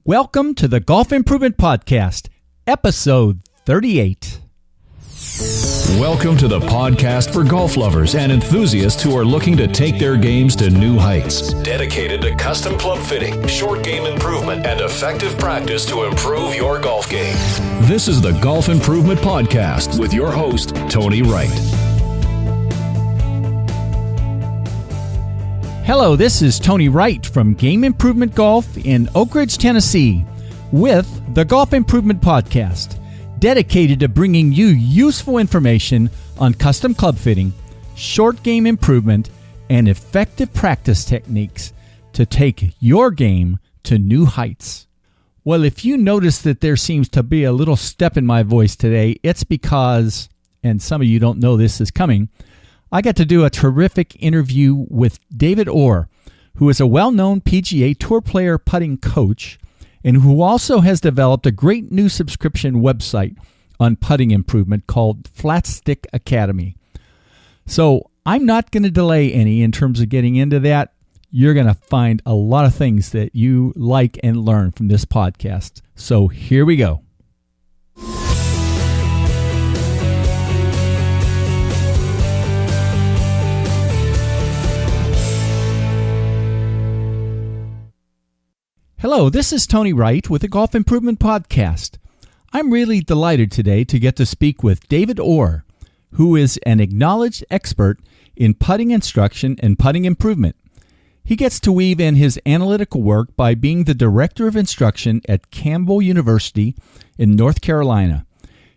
Welcome to the Golf Improvement Podcast, episode 38. Welcome to the podcast for golf lovers and enthusiasts who are looking to take their games to new heights. Dedicated to custom club fitting, short game improvement, and effective practice to improve your golf game. This is the Golf Improvement Podcast with your host, Tony Wright. Hello, this is Tony Wright from Game Improvement Golf in Oak Ridge, Tennessee, with the Golf Improvement Podcast, dedicated to bringing you useful information on custom club fitting, short game improvement, and effective practice techniques to take your game to new heights. Well, if you notice that there seems to be a little step in my voice today, it's because, and some of you don't know this is coming, I got to do a terrific interview with David Orr, who is a well-known PGA Tour player putting coach and who also has developed a great new subscription website on putting improvement called Flat Stick Academy. So I'm not going to delay any in terms of getting into that. You're going to find a lot of things that you like and learn from this podcast. So here we go. Hello, this is Tony Wright with the Golf Improvement Podcast. I'm really delighted today to get to speak with David Orr, who is an acknowledged expert in putting instruction and putting improvement. He gets to weave in his analytical work by being the director of instruction at Campbell University in North Carolina.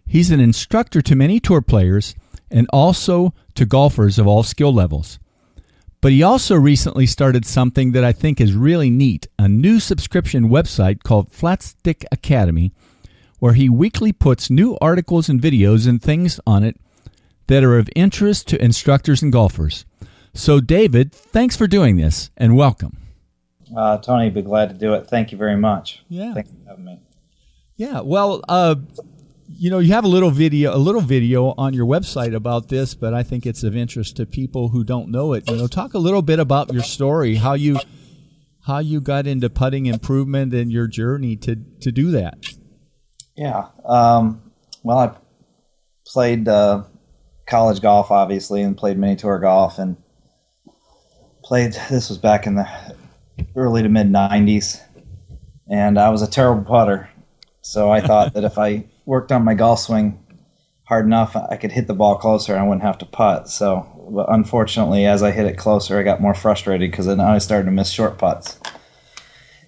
He's an instructor to many tour players and also to golfers of all skill levels. But he also recently started something that I think is really neat, a new subscription website called Flat Stick Academy, where he weekly puts new articles and videos and things on it that are of interest to instructors and golfers. So, David, thanks for doing this, and welcome. Tony, be glad to do it. Thank you very much. Yeah. Thanks for having me. Yeah, well, you have a little video on your website about this, but I think it's of interest to people who don't know it. Talk a little bit about your story, how you got into putting improvement and your journey to do that. Yeah. Well, I played college golf, obviously, and played mini tour golf, and this was back in the early to mid 90s, and I was a terrible putter. So I thought that if I worked on my golf swing hard enough, I could hit the ball closer and I wouldn't have to putt. So unfortunately, as I hit it closer, I got more frustrated because then I started to miss short putts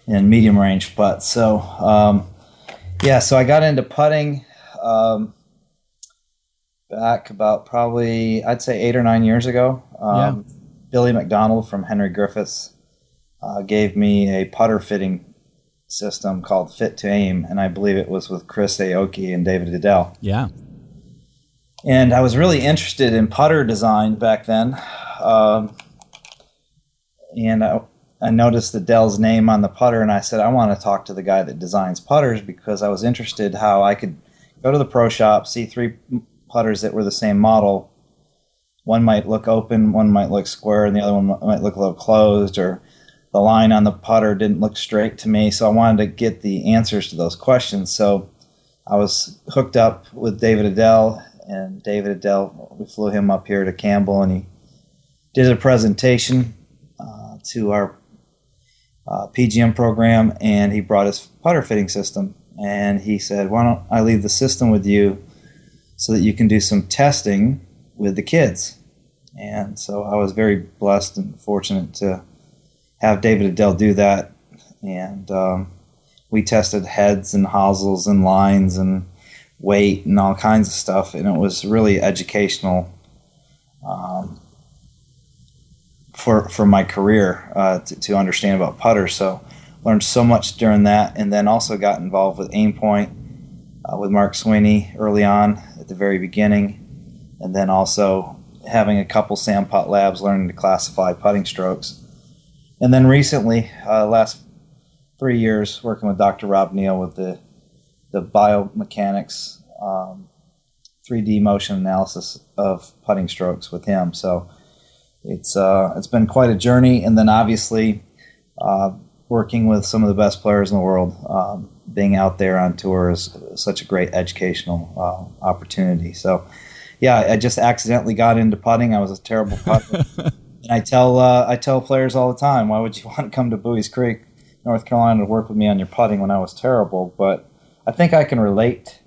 and medium range putts. So, so I got into putting back about probably, I'd say 8 or 9 years ago. Billy McDonald from Henry Griffiths gave me a putter fitting system called Fit to Aim, and I believe it was with Chris Aoki and David Adell. Yeah. And I was really interested in putter design back then, and I noticed Adell's name on the putter, and I said, I want to talk to the guy that designs putters because I was interested how I could go to the pro shop, see 3 putters that were the same model. One might look open, one might look square, and the other one might look a little closed, or the line on the putter didn't look straight to me, so I wanted to get the answers to those questions. So I was hooked up with David Adell, and David Adell, we flew him up here to Campbell, and he did a presentation to our PGM program, and he brought his putter fitting system. And he said, why don't I leave the system with you so that you can do some testing with the kids? And so I was very blessed and fortunate to have David Adell do that, and we tested heads and hosels and lines and weight and all kinds of stuff, and it was really educational for my career to understand about putters. So learned so much during that, and then also got involved with Aimpoint with Mark Sweeney early on at the very beginning, and then also having a couple Sam Putt labs learning to classify putting strokes. And then recently, last 3 years, working with Dr. Rob Neal with the biomechanics 3D motion analysis of putting strokes with him. So it's been quite a journey. And then obviously working with some of the best players in the world. Being out there on tour is such a great educational opportunity. So, yeah, I just accidentally got into putting. I was a terrible putter. And I tell players all the time, why would you want to come to Bowie's Creek, North Carolina, to work with me on your putting when I was terrible? But I think I can relate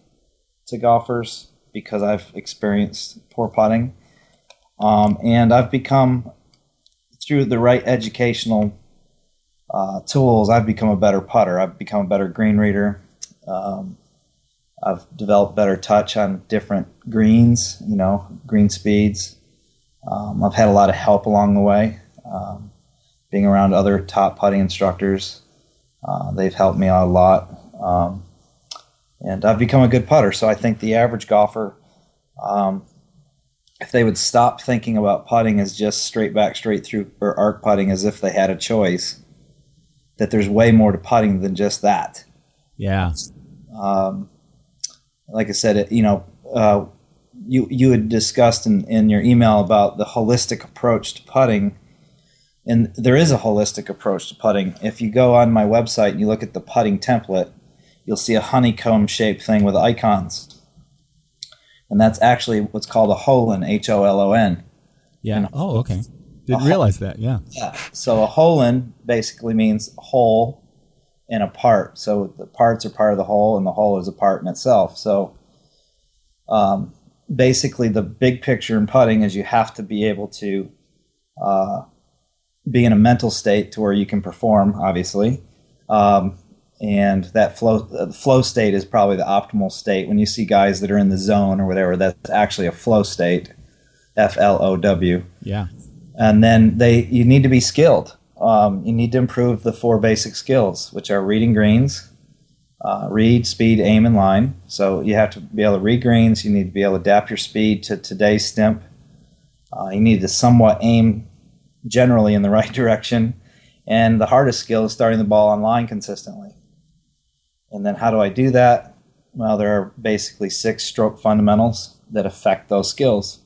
to golfers because I've experienced poor putting. And I've become, through the right educational tools, I've become a better putter. I've become a better green reader. I've developed better touch on different greens, green speeds. I've had a lot of help along the way. Being around other top putting instructors, they've helped me out a lot. And I've become a good putter. So I think the average golfer, if they would stop thinking about putting as just straight back, straight through, or arc putting as if they had a choice, that there's way more to putting than just that. Yeah. Like I said, you had discussed in your email about the holistic approach to putting, and there is a holistic approach to putting. If you go on my website and you look at the putting template, you'll see a honeycomb-shaped thing with icons, and that's actually what's called a holon, Holon. Yeah. Oh, okay. Didn't realize that. Yeah. Yeah. So a holon basically means whole and a part. So the parts are part of the whole, and the whole is a part in itself. So basically the big picture in putting is you have to be able to be in a mental state to where you can perform, obviously. And that flow state is probably the optimal state. When you see guys that are in the zone or whatever, that's actually a flow state, FLOW. Yeah. And then you need to be skilled. You need to improve the 4 basic skills, which are reading greens, read, speed, aim, and line. So you have to be able to read greens. You need to be able to adapt your speed to today's stimp. You need to somewhat aim generally in the right direction. And the hardest skill is starting the ball on line consistently. And then how do I do that? Well, there are basically 6 stroke fundamentals that affect those skills.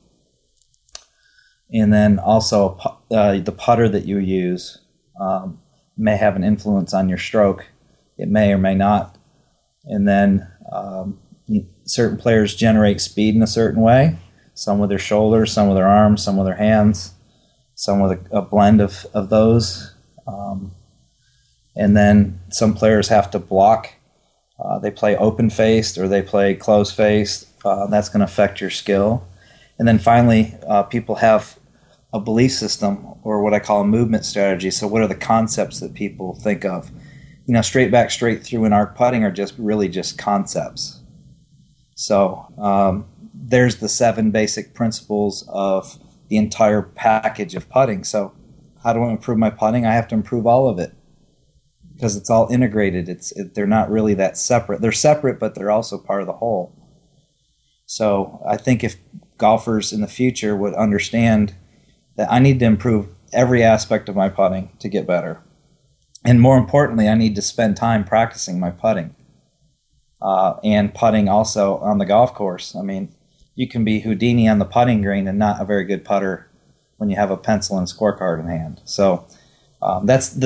And then also the putter that you use may have an influence on your stroke. It may or may not. And then certain players generate speed in a certain way, some with their shoulders, some with their arms, some with their hands, some with a blend of those. And then some players have to block. They play open-faced or they play closed-faced. That's going to affect your skill. And then finally, people have a belief system, or what I call a movement strategy. So what are the concepts that people think of? Straight back, straight through, and arc putting are just concepts. So there's the 7 basic principles of the entire package of putting. So how do I improve my putting? I have to improve all of it because it's all integrated. They're not really that separate. They're separate, but they're also part of the whole. So I think if golfers in the future would understand that I need to improve every aspect of my putting to get better. And more importantly, I need to spend time practicing my putting and putting also on the golf course. I mean, you can be Houdini on the putting green and not a very good putter when you have a pencil and scorecard in hand. So that's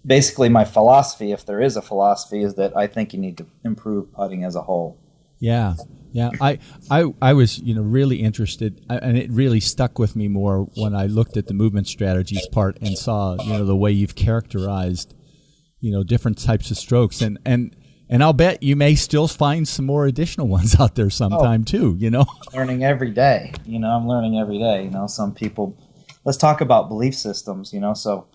basically my philosophy, if there is a philosophy, is that I think you need to improve putting as a whole. Yeah. Yeah, I was really interested, and it really stuck with me more when I looked at the movement strategies part and saw the way you've characterized different types of strokes, and I'll bet you may still find some more additional ones out there sometime too. Learning every day. I'm learning every day. Some people. Let's talk about belief systems. So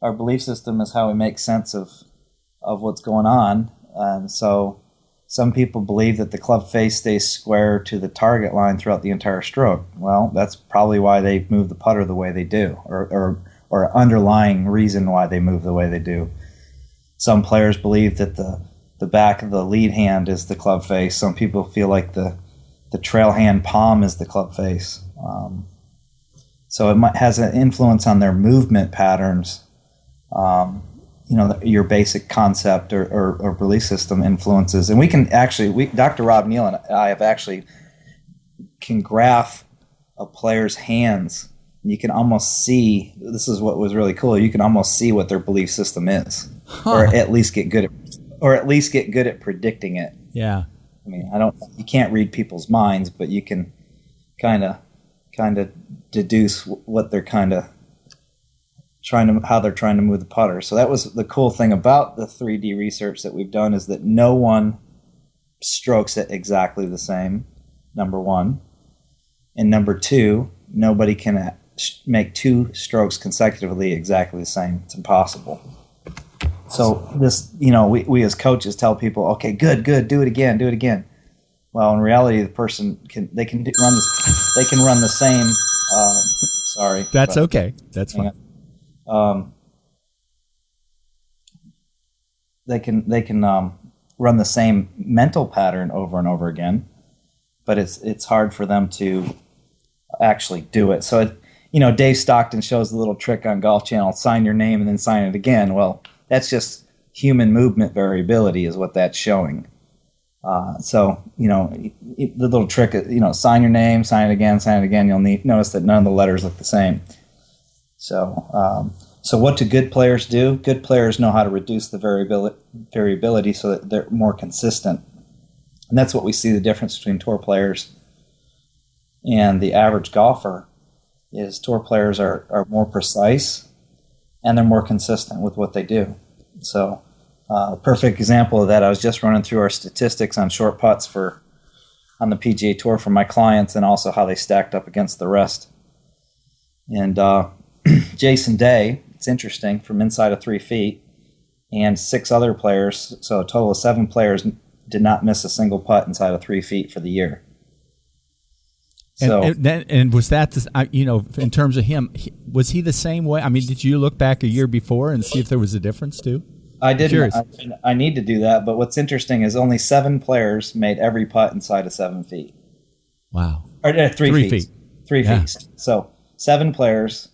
our belief system is how we make sense of what's going on, and so. Some people believe that the club face stays square to the target line throughout the entire stroke. Well, that's probably why they move the putter the way they do, or underlying reason why they move the way they do. Some players believe that the back of the lead hand is the club face. Some people feel like the trail hand palm is the club face. So it has an influence on their movement patterns. Your basic concept or belief system influences. And we can actually, Dr. Rob Neal and I can graph a player's hands You can almost see, this is what was really cool, you can almost see what their belief system is, or at least get good at predicting it. Yeah. I mean, you can't read people's minds, but you can kind of deduce what they're how they're trying to move the putter. So that was the cool thing about the 3D research that we've done, is that no one strokes it exactly the same, number one. And number two, nobody can make two strokes consecutively exactly the same. It's impossible. So this, we as coaches tell people, okay, good, do it again. Well, in reality, the person can run the same. Sorry, that's okay. That's fine. They can run the same mental pattern over and over again, but it's hard for them to actually do it. So Dave Stockton shows the little trick on Golf Channel: sign your name and then sign it again. Well, that's just human movement variability is what that's showing. The little trick, sign your name, sign it again. You'll notice that none of the letters look the same. So what do good players do? Good players know how to reduce the variability so that they're more consistent. And that's what we see the difference between tour players and the average golfer is tour players are more precise and they're more consistent with what they do. So a perfect example of that, I was just running through our statistics on short putts on the PGA Tour for my clients, and also how they stacked up against the rest. And Jason Day, it's interesting, from inside of 3 feet, and 6 other players, so a total of 7 players, did not miss a single putt inside of 3 feet for the year. So, and was that, in terms of him, was he the same way? I mean, did you look back a year before and see if there was a difference too? I didn't. I need to do that, but what's interesting is only 7 players made every putt inside of 7 feet. Wow. Or 3 feet. 3 Yeah. feet. So 7 players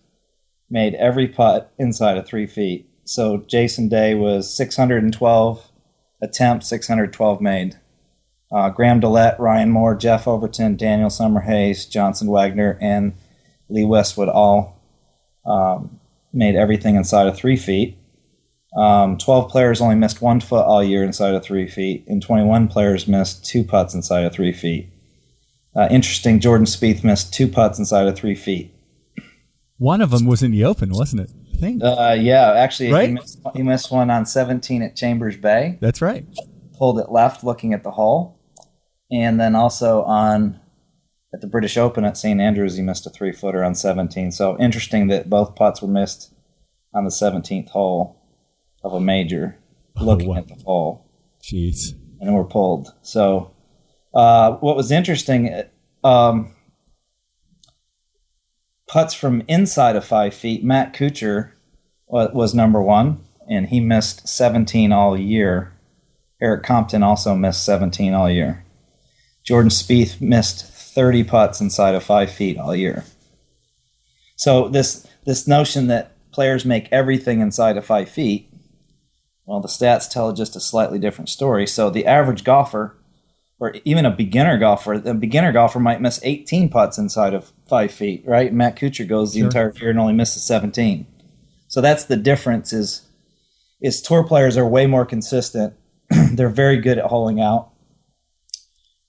made every putt inside of 3 feet. So Jason Day was 612 attempts, 612 made. Graham Dillette, Ryan Moore, Jeff Overton, Daniel Summerhays, Johnson Wagner, and Lee Westwood all made everything inside of 3 feet. 12 players only missed 1 foot all year inside of 3 feet, and 21 players missed 2 putts inside of 3 feet. Interesting, Jordan Spieth missed 2 putts inside of 3 feet. One of them was in the Open, wasn't it? I think. Yeah, actually, right? he missed one on 17 at Chambers Bay. That's right. Pulled it left looking at the hole. And then also at the British Open at St. Andrews, he missed a 3-footer on 17. So interesting that both putts were missed on the 17th hole of a major, looking at the hole. Jeez. And were pulled. So what was interesting, putts from inside of 5 feet, Matt Kuchar was number 1, and he missed 17 all year. Eric Compton also missed 17 all year. Jordan Spieth missed 30 putts inside of 5 feet all year. So this notion that players make everything inside of 5 feet, well, the stats tell just a slightly different story. So the average golfer, or even a beginner golfer, might miss 18 putts inside of 5 feet, right? Matt Kuchar goes the entire year and only misses 17. So that's the difference is tour players are way more consistent. They're very good at holing out,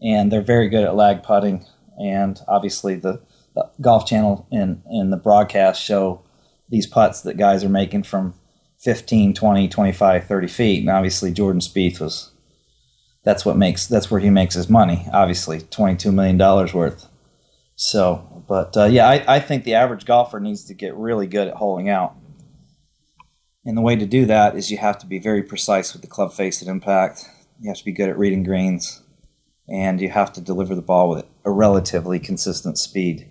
and they're very good at lag putting. And obviously the Golf Channel and the broadcast show these putts that guys are making from 15, 20, 25, 30 feet. And obviously Jordan Spieth that's where he makes his money, obviously, $22 million worth. So, but I think the average golfer needs to get really good at holing out. And the way to do that is you have to be very precise with the club face at impact. You have to be good at reading greens. And you have to deliver the ball with a relatively consistent speed.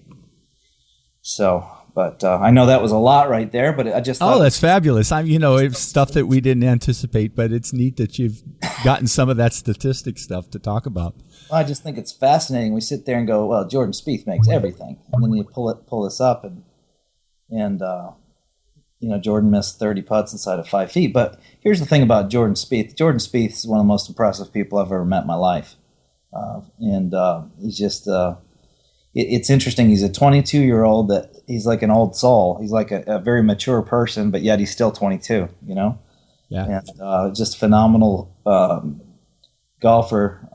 So, but I know that was a lot right there, but I just thought... Oh, that's fabulous. It's stuff that we didn't anticipate, but it's neat that you've gotten some of that statistic stuff to talk about. I just think it's fascinating. We sit there and go, well, Jordan Spieth makes everything. And then you pull this up, and Jordan missed 30 putts inside of 5 feet. But here's the thing about Jordan Spieth. Jordan Spieth is one of the most impressive people I've ever met in my life. He's just, it's interesting. He's a 22-year-old that he's like an old soul. He's like a very mature person, but yet he's still 22, you know? Yeah. And just phenomenal golfer.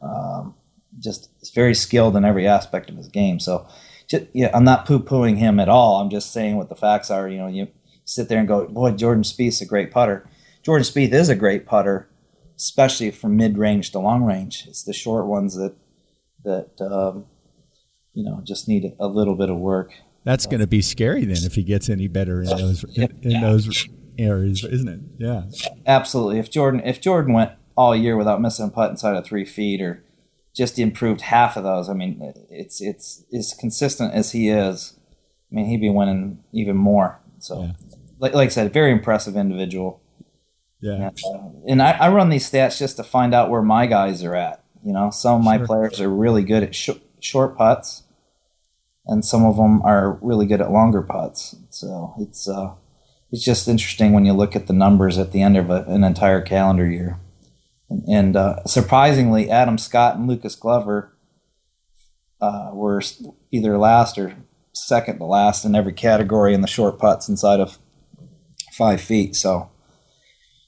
Just very skilled in every aspect of his game. So I'm not poo-pooing him at all. I'm just saying what the facts are. You know, you sit there and go, boy, Jordan Spieth's a great putter. Jordan Spieth is a great putter, especially from mid-range to long range. It's the short ones that just need a little bit of work. That's going to be scary then if he gets any better in those areas, isn't it? Yeah, absolutely. If Jordan went all year without missing a putt inside of 3 feet, or just improved half of those, I mean, it's as consistent as he is. I mean, he'd be winning even more. So, like I said, very impressive individual. Yeah. And I run these stats just to find out where my guys are at. You know, some of my players are really good at short putts, and some of them are really good at longer putts. So it's just interesting when you look at the numbers at the end of an entire calendar year. And surprisingly, Adam Scott and Lucas Glover were either last or second to last in every category in the short putts inside of 5 feet. So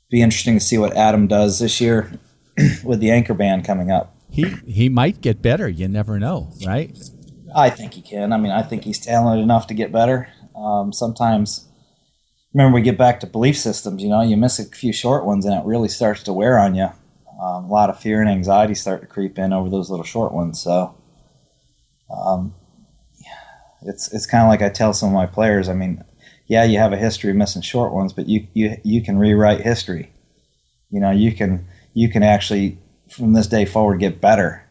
be interesting to see what Adam does this year with the Anchor Band coming up. He might get better. You never know, right? I think he can. I mean, I think he's talented enough to get better. Sometimes, remember, we get back to belief systems. You know, you miss a few short ones and it really starts to wear on you. A lot of fear and anxiety start to creep in over those little short ones. So it's kind of like I tell some of my players. I mean, yeah, you have a history of missing short ones, but you can rewrite history. You know, you can actually, from this day forward, get better.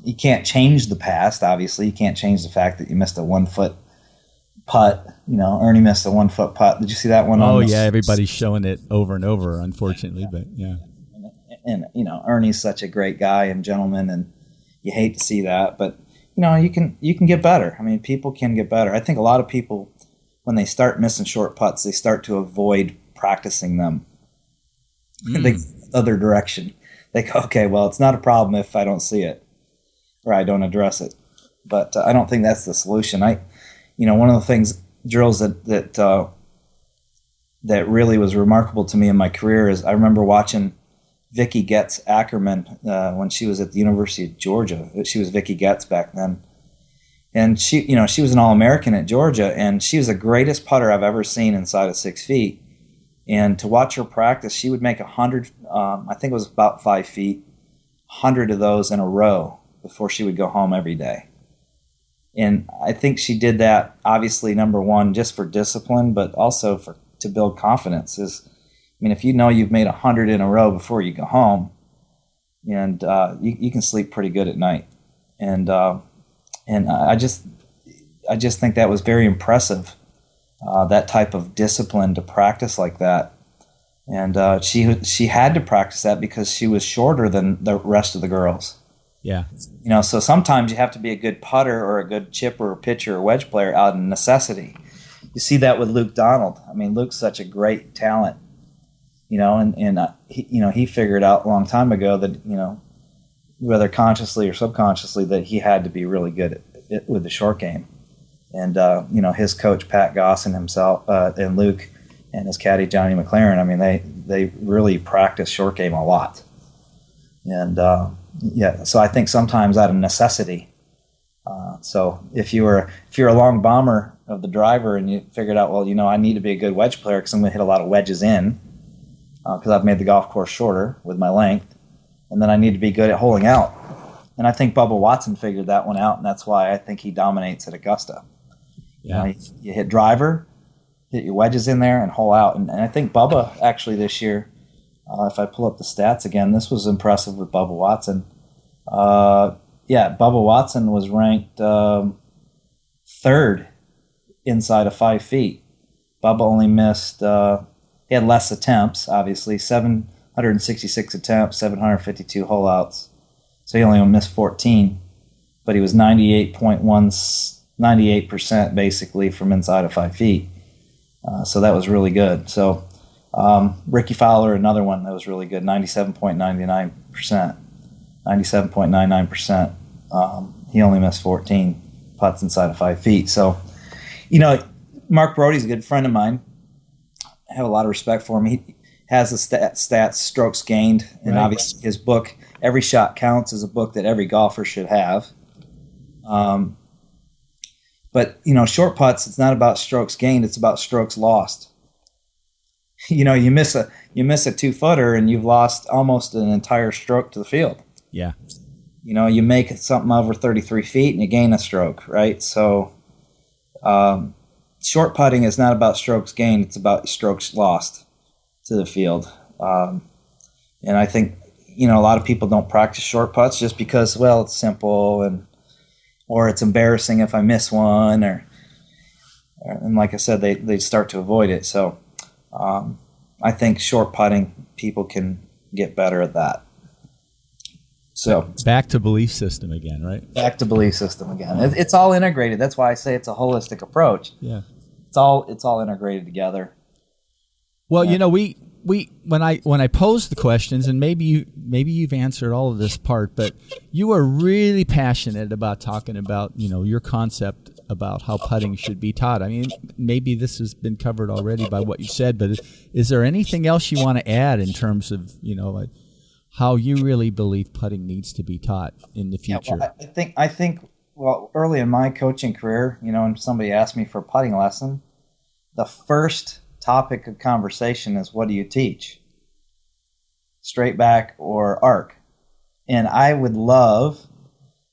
You can't change the past, obviously. You can't change the fact that you missed a 1 foot putt. You know, Ernie missed a 1 foot putt. Did you see that one? Oh, yeah, everybody's showing it over and over, unfortunately, but yeah. And you know, Ernie's such a great guy and gentleman, and you hate to see that, but you know, you can get better. I mean, people can get better. I think a lot of people, when they start missing short putts, they start to avoid practicing them. They go the other direction. They go, okay, well, it's not a problem if I don't see it or I don't address it. But I don't think that's the solution. One of the things, drills that really was remarkable to me in my career is I remember watching Vicky Getz Ackerman when she was at the University of Georgia. She was Vicky Getz back then. And she was an All-American at Georgia, and she was the greatest putter I've ever seen inside of 6 feet. And to watch her practice, she would make 100, I think it was about 5 feet, 100 of those in a row before she would go home every day. And I think she did that, obviously, number one, just for discipline, but also to build confidence. If you know you've made 100 in a row before you go home, and you can sleep pretty good at night. And I just think that was very impressive, that type of discipline to practice like that. And she had to practice that because she was shorter than the rest of the girls. Yeah. So sometimes you have to be a good putter or a good chipper or pitcher or wedge player out of necessity. You see that with Luke Donald. I mean, Luke's such a great talent. He figured out a long time ago that, whether consciously or subconsciously, that he had to be really good with the short game. And, his coach, Pat Goss, and himself, and Luke, and his caddy, Johnny McLaren, I mean, they really practice short game a lot. And, so I think sometimes out of necessity. So if you're a long bomber of the driver and you figured out, well, I need to be a good wedge player because I'm going to hit a lot of wedges in, because I've made the golf course shorter with my length, and then I need to be good at holing out. And I think Bubba Watson figured that one out, and that's why I think he dominates at Augusta. Yeah. You hit driver, hit your wedges in there, and hole out. And I think Bubba actually this year, if I pull up the stats again, this was impressive with Bubba Watson. Bubba Watson was ranked third inside of 5 feet. Bubba only missed... he had less attempts, obviously, 766 attempts, 752 hole-outs. So he only missed 14, but he was 98% basically from inside of 5 feet. So that was really good. So Ricky Fowler, another one that was really good, 97.99%. he only missed 14 putts inside of 5 feet. So, Mark Brody's a good friend of mine. I have a lot of respect for him. He has the stats, strokes gained, and obviously his book, Every Shot Counts, is a book that every golfer should have. But short putts, it's not about strokes gained; it's about strokes lost. You miss a 2-footer and you've lost almost an entire stroke to the field. Yeah. You make something over 33 feet and you gain a stroke, right? So, short putting is not about strokes gained; it's about strokes lost to the field. And I think a lot of people don't practice short putts just because, well, it's simple or it's embarrassing if I miss one, and like I said, they start to avoid it. So I think short putting, people can get better at that. So back to belief system again, right? Back to belief system again. It's all integrated. That's why I say it's a holistic approach. Yeah, it's all integrated together. Well, we when I posed the questions, and maybe you've answered all of this part, but you are really passionate about talking about your concept about how putting should be taught. I mean, maybe this has been covered already by what you said, but is there anything else you want to add in terms of how you really believe putting needs to be taught in the future? Yeah, well, I think early in my coaching career, when somebody asked me for a putting lesson, the first topic of conversation is, what do you teach? Straight back or arc? And I would love,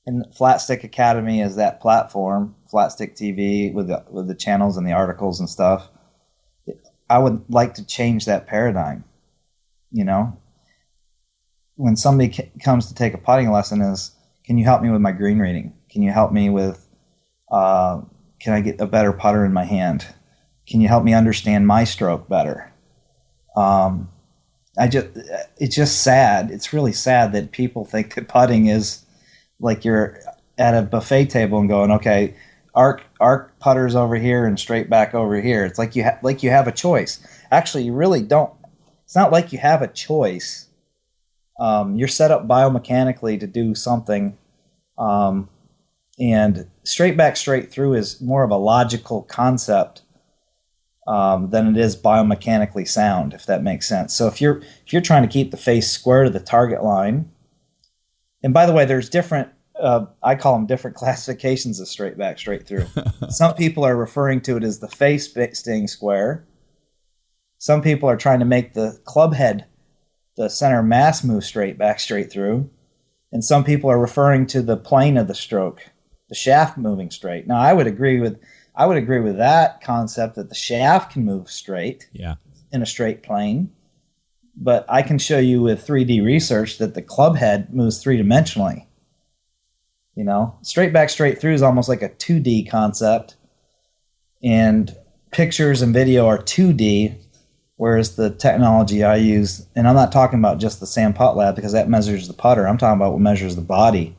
and Flat Stick Academy is that platform, Flat Stick TV with the channels and the articles and stuff. I would like to change that paradigm. When somebody comes to take a putting lesson, is, can you help me with my green reading? Can you help me with, can I get a better putter in my hand? Can you help me understand my stroke better? It's just sad. It's really sad that people think that putting is like you're at a buffet table and going, okay, arc putters over here and straight back over here. It's like you have a choice. Actually, you really don't. It's not like you have a choice. You're set up biomechanically to do something, and straight back, straight through is more of a logical concept than it is biomechanically sound, if that makes sense. So if you're trying to keep the face square to the target line, and by the way, there's different, I call them different classifications of straight back, straight through. Some people are referring to it as the face staying square. Some people are trying to make the club head, the center mass, move straight back, straight through. And some people are referring to the plane of the stroke, the shaft moving straight. Now, I would agree with that concept, that the shaft can move straight in a straight plane. But I can show you with 3D research that the club head moves three-dimensionally. Straight back, straight through is almost like a 2D concept. And pictures and video are 2D, whereas the technology I use, and I'm not talking about just the Sam Putt Lab because that measures the putter. I'm talking about what measures the body.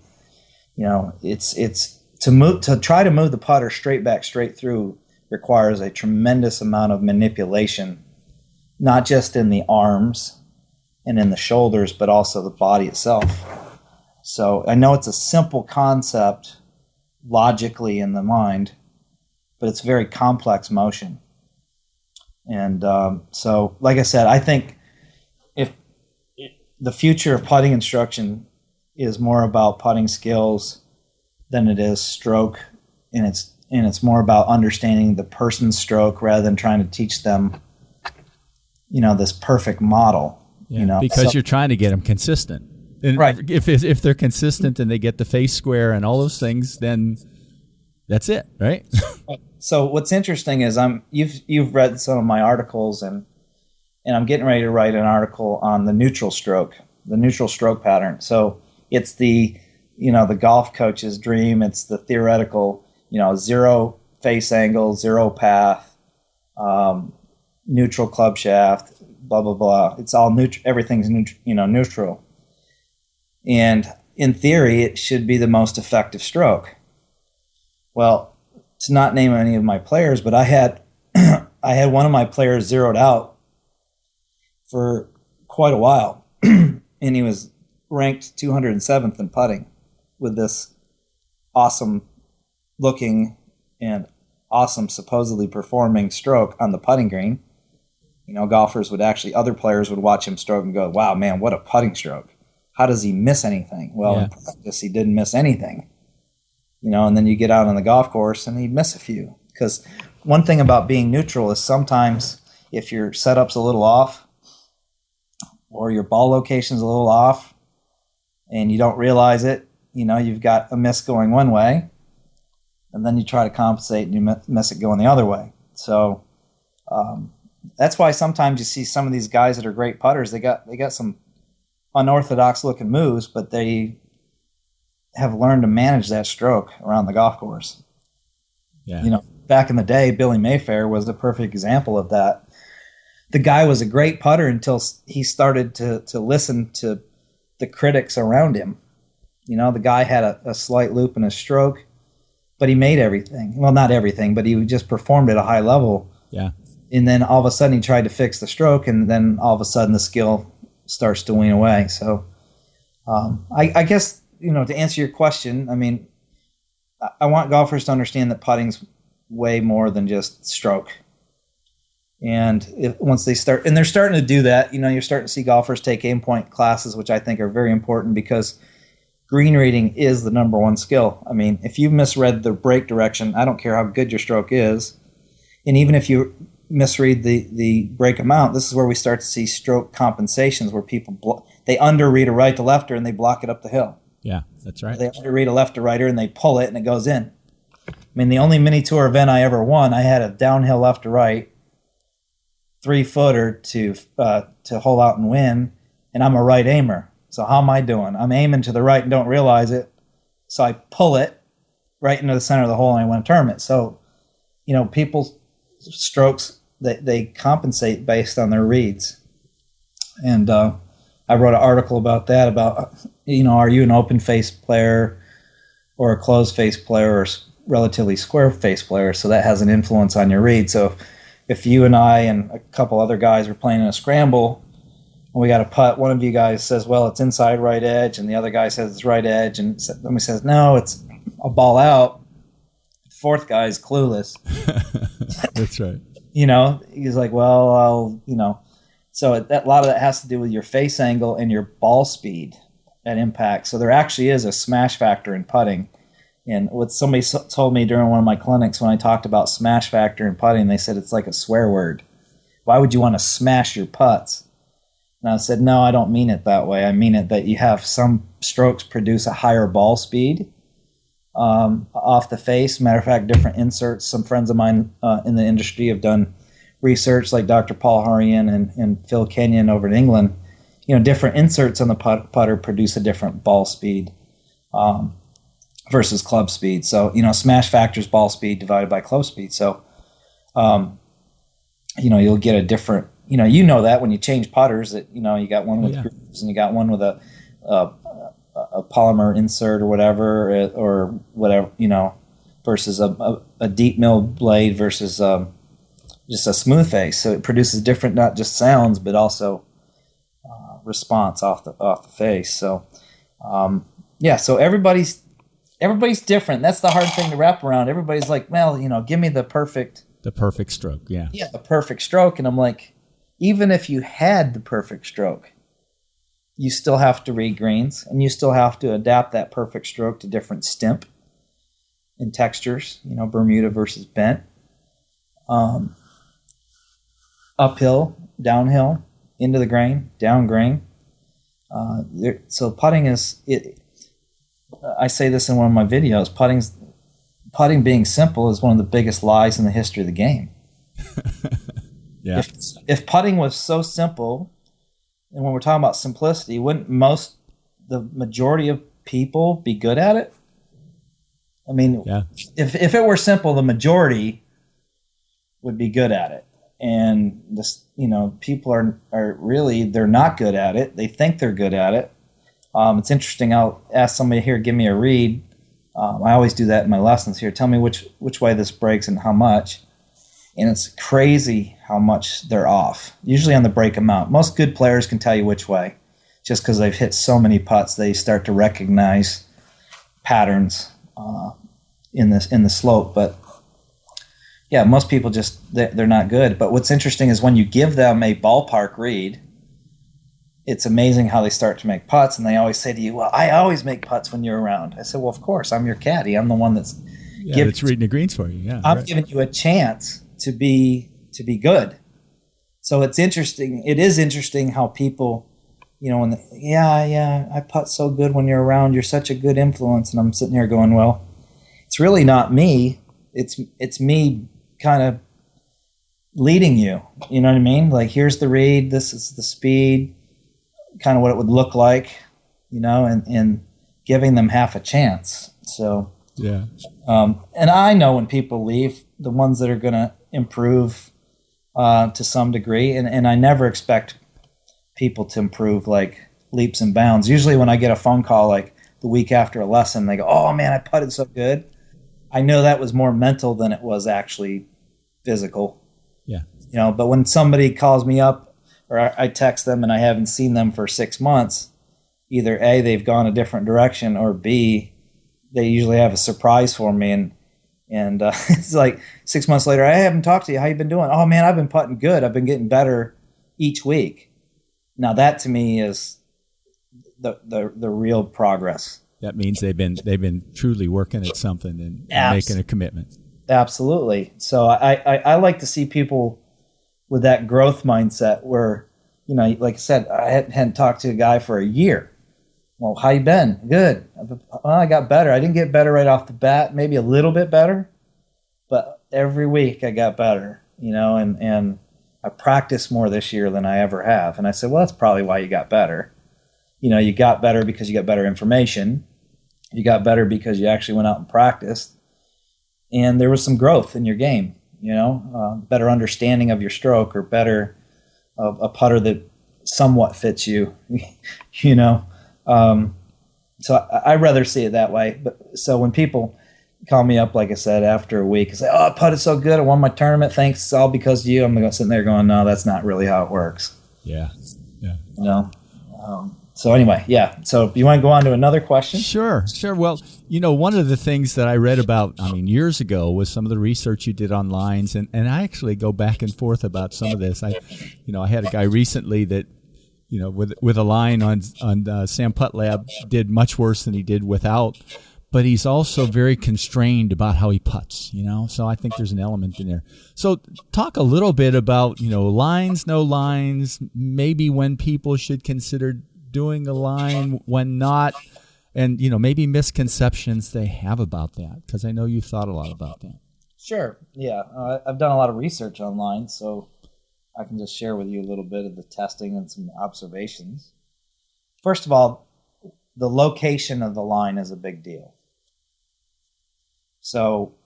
It's to try to move the putter straight back, straight through requires a tremendous amount of manipulation, not just in the arms and in the shoulders, but also the body itself. So I know it's a simple concept logically in the mind, but it's very complex motion. And so, like I said, I think if the future of putting instruction is more about putting skills than it is stroke, and it's more about understanding the person's stroke rather than trying to teach them, this perfect model. Because you're trying to get them consistent. And right. If they're consistent and they get the face square and all those things, then that's it, right? So what's interesting is you've read some of my articles, and I'm getting ready to write an article on the neutral stroke pattern. So it's the golf coach's dream. It's the theoretical, zero face angle, zero path, neutral club shaft, blah blah blah. It's all neutral. Everything's neutral. And in theory, it should be the most effective stroke. Well, to not name any of my players, but I had one of my players zeroed out for quite a while, and he was ranked 207th in putting with this awesome looking and awesome supposedly performing stroke on the putting green. Golfers would actually, other players would watch him stroke and go, wow, man, what a putting stroke. How does he miss anything? Well, in practice, he didn't miss anything. And then you get out on the golf course and he'd miss a few. Because one thing about being neutral is sometimes if your setup's a little off or your ball location's a little off and you don't realize it, you've got a miss going one way, and then you try to compensate and you miss it going the other way. So that's why sometimes you see some of these guys that are great putters, they got some unorthodox looking moves, but they have learned to manage that stroke around the golf course. Yeah. Back in the day, Billy Mayfair was the perfect example of that. The guy was a great putter until he started to listen to the critics around him. The guy had a slight loop in his stroke, but he made everything. Well, not everything, but he just performed at a high level. Yeah. And then all of a sudden he tried to fix the stroke, and then all of a sudden the skill starts to wean away. So I guess, to answer your question, I mean, I want golfers to understand that putting's way more than just stroke. And once they start, and they're starting to do that, you're starting to see golfers take aim point classes, which I think are very important because green reading is the number one skill. I mean, if you misread the break direction, I don't care how good your stroke is. And even if you misread the break amount, this is where we start to see stroke compensations where people, they underread a right to lefter and they block it up the hill. Yeah, that's right. They underread a left to righter and they pull it and it goes in. I mean, the only mini tour event I ever won, I had a downhill left to right 3-footer to hole out and win, and I'm a right aimer. So how am I doing? I'm aiming to the right and don't realize it. So I pull it right into the center of the hole and I win a tournament. So, people's strokes, they compensate based on their reads. And I wrote an article about that, about, are you an open face player or a closed face player or relatively square face player? So that has an influence on your read. So if you and I and a couple other guys were playing in a scramble and we got a putt, one of you guys says, well, it's inside right edge, and the other guy says it's right edge, and somebody says, no, it's a ball out. The fourth guy is clueless. That's right. He's like, well, so a lot of that has to do with your face angle and your ball speed at impact. So there actually is a smash factor in putting. And what somebody told me during one of my clinics when I talked about smash factor in putting, they said it's like a swear word. Why would you want to smash your putts? And I said, no, I don't mean it that way. I mean it that you have some strokes produce a higher ball speed off the face. Matter of fact, different inserts. Some friends of mine in the industry have done research, like Dr. Paul Harian and Phil Kenyon over in England. Different inserts on the putter produce a different ball speed versus club speed. So, smash factor is ball speed divided by club speed. So, you'll get a different, that when you change putters that, you got one with grooves and you got one with a polymer insert or whatever, versus a deep mill blade versus just a smooth face. So it produces different, not just sounds, but also response off the face. So, so everybody's different. That's the hard thing to wrap around. Everybody's like, well, give me the perfect stroke. Yeah. Yeah, the perfect stroke. And I'm like, even if you had the perfect stroke, you still have to read greens and you still have to adapt that perfect stroke to different stimp and textures, Bermuda versus bent, uphill, downhill, into the grain, down grain. So putting is it. I say this in one of my videos, putting being simple is one of the biggest lies in the history of the game. Yeah. If putting was so simple, and when we're talking about simplicity, wouldn't the majority of people be good at it? I mean, if it were simple, the majority would be good at it. And this, people are really, they're not good at it. They think they're good at it. It's interesting. I'll ask somebody here, give me a read. I always do that in my lessons here. Tell me which way this breaks and how much. And it's crazy how much they're off, usually on the break amount. Most good players can tell you which way. Just because they've hit so many putts, they start to recognize patterns in the slope. But yeah, most people they're not good. But what's interesting is when you give them a ballpark read, it's amazing how they start to make putts, and they always say to you, "Well, I always make putts when you're around." I said, "Well, of course, I'm your caddy. I'm the one that's reading the greens for you. Yeah, I'm giving you a chance to be good." So it's interesting. It is interesting how people, I putt so good when you're around. You're such a good influence, and I'm sitting here going, "Well, it's really not me. It's me kind of leading you. You know what I mean? Like, here's the read. This is the speed." Kind of what it would look like, and giving them half a chance. So, yeah. And I know when people leave, the ones that are going to improve to some degree, and I never expect people to improve like leaps and bounds. Usually when I get a phone call like the week after a lesson, they go, "Oh man, I putted so good." I know that was more mental than it was actually physical. Yeah. But when somebody calls me up, or I text them and I haven't seen them for 6 months, either A, they've gone a different direction, or B, they usually have a surprise for me. And it's like 6 months later, "I haven't talked to you. How you been doing?" "Oh man, I've been putting good. I've been getting better each week." Now that to me is the real progress. That means they've been truly working at something and making a commitment. Absolutely. So I like to see people with that growth mindset where, like I said, I hadn't talked to a guy for a year. "Well, how you been?" "Good." "Well, I got better. I didn't get better right off the bat, maybe a little bit better, but every week I got better, and I practiced more this year than I ever have." And I said, "Well, that's probably why you got better. You got better because you got better information. You got better because you actually went out and practiced, and there was some growth in your game. Better understanding of your stroke, or better a putter that somewhat fits you, So I rather see it that way. But so when people call me up, like I said, after a week and say, "Oh, I putted so good. I won my tournament. Thanks. It's all because of you." I'm sitting there going, "No, that's not really how it works." Yeah. So anyway, yeah. So you want to go on to another question? Sure. Well, one of the things that I read about, years ago, was some of the research you did on lines, and I actually go back and forth about some of this. I had a guy recently that, with a line on Sam Putt Lab did much worse than he did without, but he's also very constrained about how he putts, so I think there's an element in there. So talk a little bit about, lines, no lines, maybe when people should consider doing a line, when not, and maybe misconceptions they have about that, because I know you thought a lot about that. Sure. Yeah, I've done a lot of research online, so I can just share with you a little bit of the testing and some observations. First of all, the location of the line is a big deal. So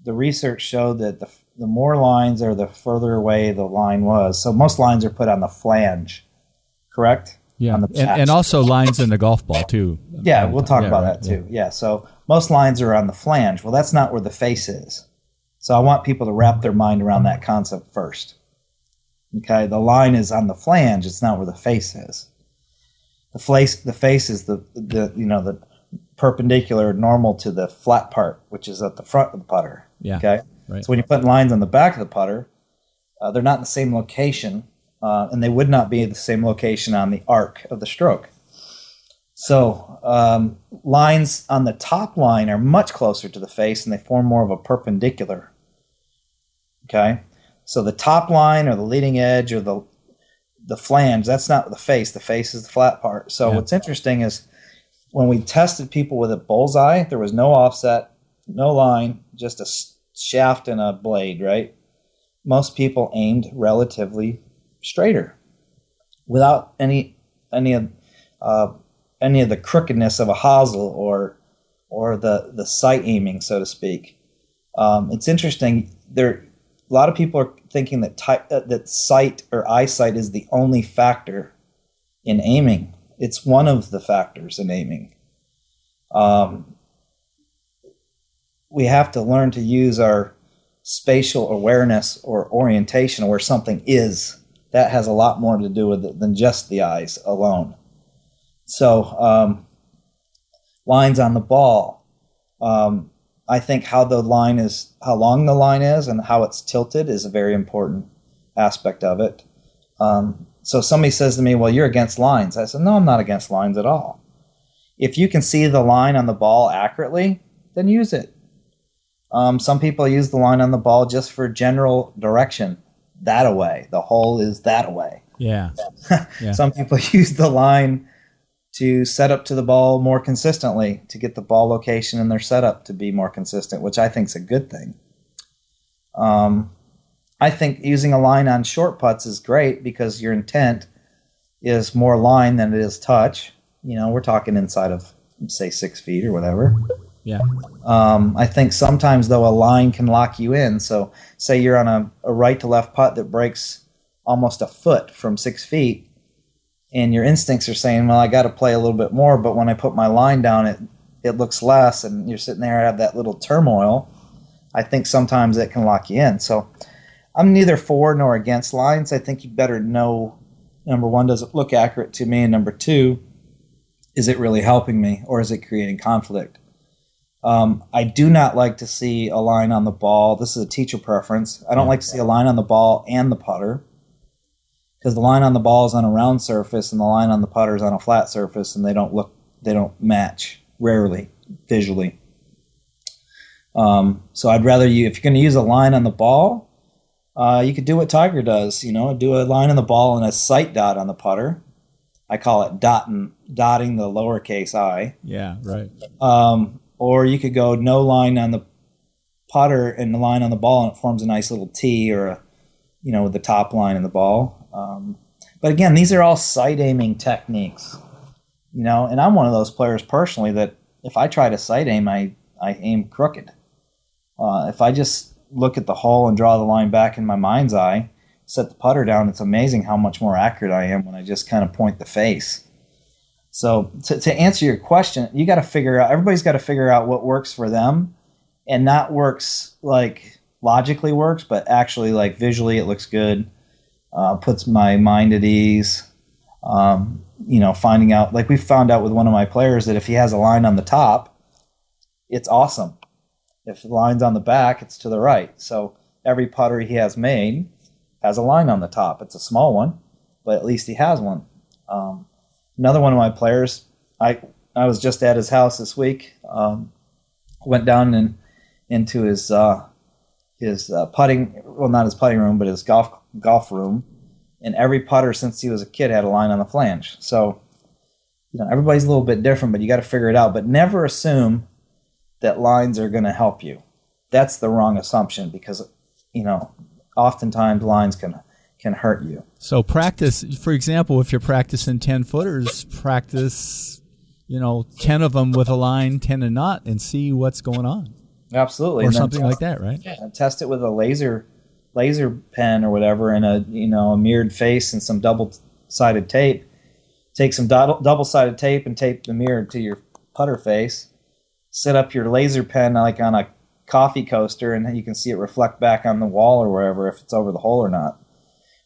the research showed that the more lines, or the further away the line was. So most lines are put on the flange, correct? Yeah, and also lines in the golf ball, too. Yeah, we'll talk about that, too. Yeah, so most lines are on the flange. Well, that's not where the face is. So I want people to wrap their mind around that concept first. Okay, the line is on the flange. It's not where the face is. The face is the perpendicular, normal to the flat part, which is at the front of the putter. Yeah. Okay. Right. So when you put lines on the back of the putter, they're not in the same location. And they would not be the same location on the arc of the stroke. So lines on the top line are much closer to the face, and they form more of a perpendicular. Okay? So the top line, or the leading edge, or the flange, that's not the face. The face is the flat part. So what's interesting is when we tested people with a bullseye, there was no offset, no line, just a shaft and a blade, right? Most people aimed relatively straighter, without any of the crookedness of a hosel or the sight aiming, so to speak. It's interesting. A lot of people are thinking that sight or eyesight is the only factor in aiming. It's one of the factors in aiming. We have to learn to use our spatial awareness or orientation where something is. That has a lot more to do with it than just the eyes alone. So lines on the ball, I think how long the line is and how it's tilted is a very important aspect of it. So somebody says to me, well, you're against lines. I said, no, I'm not against lines at all. If you can see the line on the ball accurately, then use it. Some people use the line on the ball just for general direction. That away. The hole is that away. Yeah. Some people use the line to set up to the ball more consistently, to get the ball location and their setup to be more consistent, which I think is a good thing. I think using a line on short putts is great because your intent is more line than it is touch. We're talking inside of, say, 6 feet or whatever. Yeah. I think sometimes, though, a line can lock you in. So say you're on a right to left putt that breaks almost a foot from 6 feet, and your instincts are saying, well, I got to play a little bit more, but when I put my line down, it looks less, and you're sitting there and have that little turmoil. I think sometimes it can lock you in. So I'm neither for nor against lines. I think you better know, number one, does it look accurate to me? And number two, is it really helping me, or is it creating conflict? I do not like to see a line on the ball. This is a teacher preference. I don't like to see a line on the ball and the putter, because the line on the ball is on a round surface and the line on the putter is on a flat surface, and they don't match rarely visually. So I'd rather if you're going to use a line on the ball, you could do what Tiger does, do a line on the ball and a sight dot on the putter. I call it dotting the lowercase I. Yeah, right. Or you could go no line on the putter and the line on the ball, and it forms a nice little T, or with the top line in the ball. But again, these are all sight aiming techniques, and I'm one of those players personally that if I try to sight aim, I aim crooked. If I just look at the hole and draw the line back in my mind's eye, set the putter down, it's amazing how much more accurate I am when I just kind of point the face. So to answer your question, you got to figure out, everybody's got to figure out what works for them, and not works like logically works, but actually like visually it looks good, puts my mind at ease. Finding out, like we found out with one of my players, that if he has a line on the top, it's awesome. If the line's on the back, it's to the right. So every putter he has made has a line on the top. It's a small one, but at least he has one. Another one of my players, I was just at his house this week. Went down into his putting, well, not his putting room, but his golf room, and every putter since he was a kid had a line on the flange. So, everybody's a little bit different, but you got to figure it out. But never assume that lines are going to help you. That's the wrong assumption, because, oftentimes lines can hurt you. So practice, for example, if you're practicing 10 footers, practice, 10 of them with a line, 10 and not, and see what's going on. Absolutely. Or something like that, right? Yeah. Test it with a laser pen or whatever, and a mirrored face and some double-sided tape. Take some double-sided tape and tape the mirror to your putter face. Set up your laser pen like on a coffee coaster, and you can see it reflect back on the wall or wherever, if it's over the hole or not.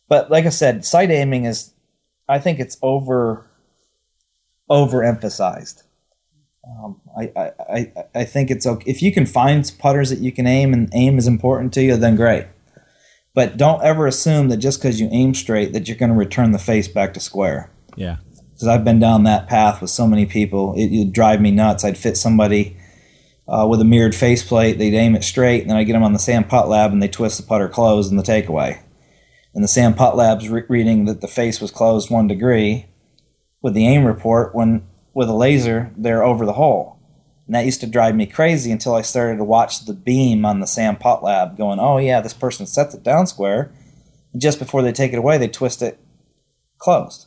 But like I said, sight aiming is, I think it's overemphasized. I think it's okay if you can find putters that you can aim, and aim is important to you, then great. But don't ever assume that just because you aim straight that you're going to return the face back to square. Yeah. Because I've been down that path with so many people. It'd drive me nuts. I'd fit somebody with a mirrored faceplate. They'd aim it straight, and then I get them on the Sam Putt Lab, and they twist the putter closed in the takeaway. And the Sam Putt Lab's reading that the face was closed 1 degree. With the aim report, when with a laser, they're over the hole. And that used to drive me crazy until I started to watch the beam on the Sam Putt Lab going, oh yeah, this person sets it down square, and just before they take it away, they twist it closed.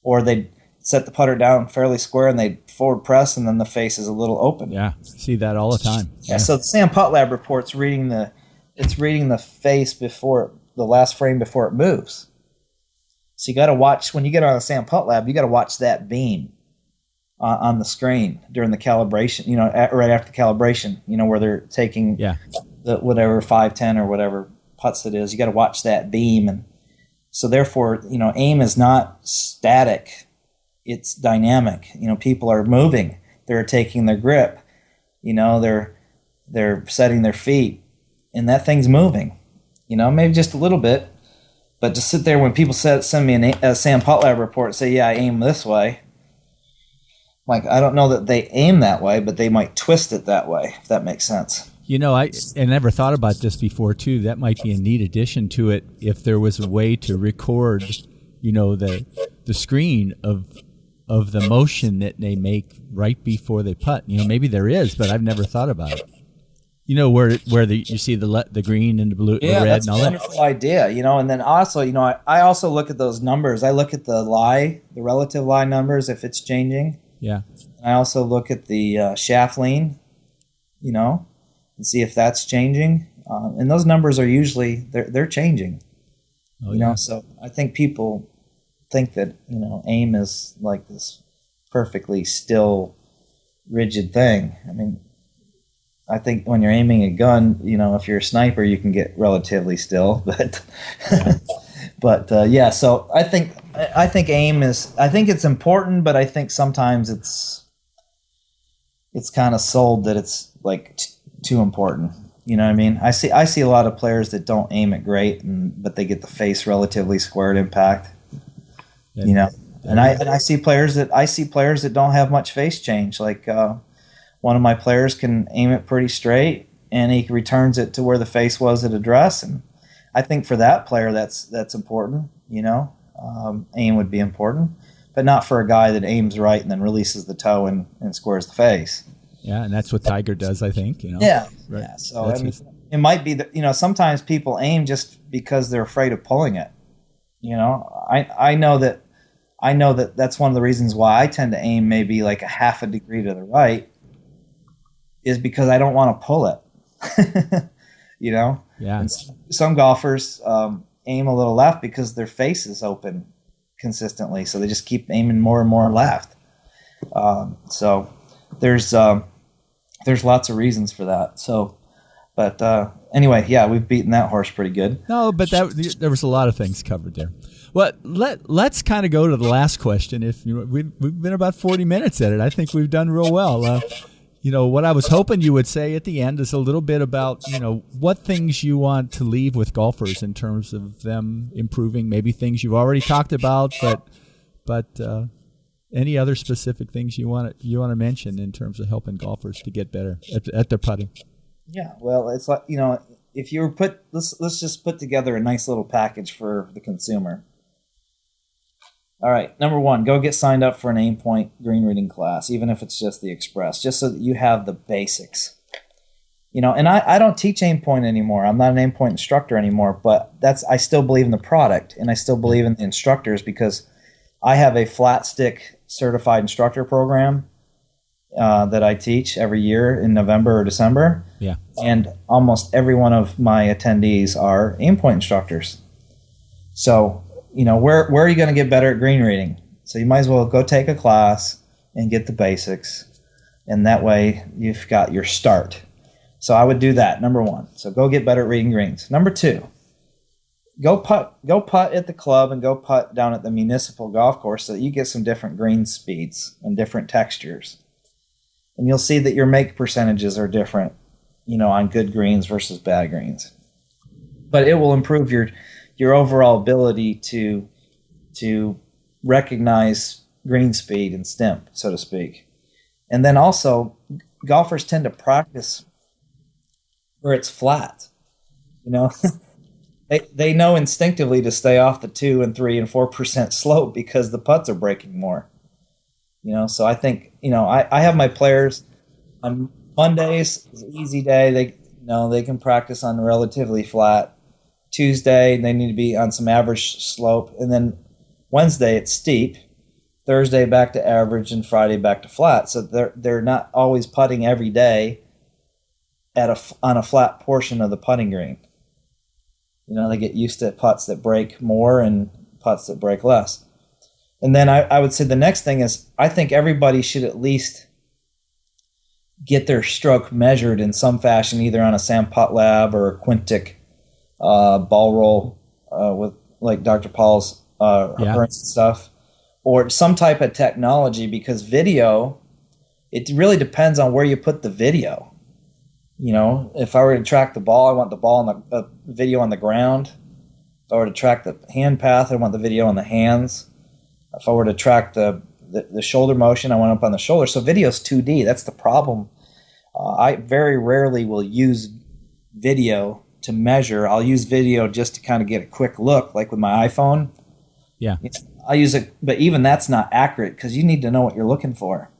Or they set the putter down fairly square and they forward press, and then the face is a little open. Yeah, see that all the time. Yeah. So the Sam Putt Lab report's reading the face before the last frame before it moves. So you got to watch when you get on the Sam Putt Lab. You got to watch that beam on the screen during the calibration. Right after the calibration. Where they're taking the whatever 5-10 or whatever putts it is. You got to watch that beam, and so therefore, aim is not static. It's dynamic. People are moving. They're taking their grip. they're setting their feet, and that thing's moving. Maybe just a little bit, but to sit there when people send me a Sam Putt Lab report and say, yeah, I aim this way. Like, I don't know that they aim that way, but they might twist it that way, if that makes sense. I never thought about this before, too. That might be a neat addition to it if there was a way to record, the screen of the motion that they make right before they putt. Maybe there is, but I've never thought about it. Where you see the green and the blue, the red, that's and all a wonderful idea. And then also, I also look at those numbers. I look at the relative lie numbers if it's changing. Yeah. I also look at the shaft lean, and see if that's changing. And those numbers are usually they're changing. Oh, yeah. So I think people think that aim is like this perfectly still, rigid thing. I mean, I think when you're aiming a gun, if you're a sniper, you can get relatively still, but yeah. So I think aim is. I think it's important, but I think sometimes it's kind of sold that it's like too important. You know what I mean? I see a lot of players that don't aim it great, but they get the face relatively squared impact. And I see players that don't have much face change. Like one of my players can aim it pretty straight, and he returns it to where the face was at address. And I think for that player, that's important. Aim would be important, but not for a guy that aims right and then releases the toe and squares the face. Yeah, and that's what Tiger does, I think. Yeah, right. Yeah. So it might be that sometimes people aim just because they're afraid of pulling it. I know that that's one of the reasons why I tend to aim maybe like a half a degree to the right, is because I don't want to pull it. Yeah. And some golfers aim a little left because their face is open consistently, so they just keep aiming more and more left. So there's lots of reasons for that. So, but anyway, yeah, we've beaten that horse pretty good. No, but there was a lot of things covered there. Well, let's kind of go to the last question. We've been about 40 minutes at it. I think we've done real well. What I was hoping you would say at the end is a little bit about, what things you want to leave with golfers in terms of them improving, maybe things you've already talked about, but any other specific things you want to mention in terms of helping golfers to get better at their putting. Yeah, well, it's like, if you were let's just put together a nice little package for the consumer. All right, number one, go get signed up for an aim point green reading class, even if it's just the Express, just so that you have the basics. And I don't teach aim point anymore. I'm not an aim point instructor anymore, but I still believe in the product, and I still believe in the instructors, because I have a flat stick certified instructor program that I teach every year in November or December. Yeah. And almost every one of my attendees are aim point instructors. So, where are you going to get better at green reading? So you might as well go take a class and get the basics, and that way you've got your start. So I would do that, number one. So go get better at reading greens. Number two, go putt at the club and go putt down at the municipal golf course so that you get some different green speeds and different textures. And you'll see that your make percentages are different, on good greens versus bad greens. But it will improve your overall ability to recognize green speed and stimp, so to speak. And then also, golfers tend to practice where it's flat. They know instinctively to stay off the 2 and 3 and 4% slope because the putts are breaking more. So I think, I have my players on Mondays, it's an easy day. They can practice on relatively flat. Tuesday, they need to be on some average slope. And then Wednesday, it's steep. Thursday, back to average. And Friday, back to flat. So they're not always putting every day on a flat portion of the putting green. They get used to putts that break more and putts that break less. And then I would say the next thing is, I think everybody should at least get their stroke measured in some fashion, either on a Sam Putt Lab or a Quintic ball roll with like Dr. Paul's reference stuff, or some type of technology, because video It really depends on where you put the video. You know, if I were to track the ball, I want the ball on the video on the ground. If I were to track the hand path, I want the video on the hands. If I were to track the shoulder motion, I want it up on the shoulder. So video's 2D. That's the problem. I very rarely will use video to measure. I'll use video just to kind of get a quick look, like with my iPhone. Yeah. I use it, but even that's not accurate because you need to know what you're looking for.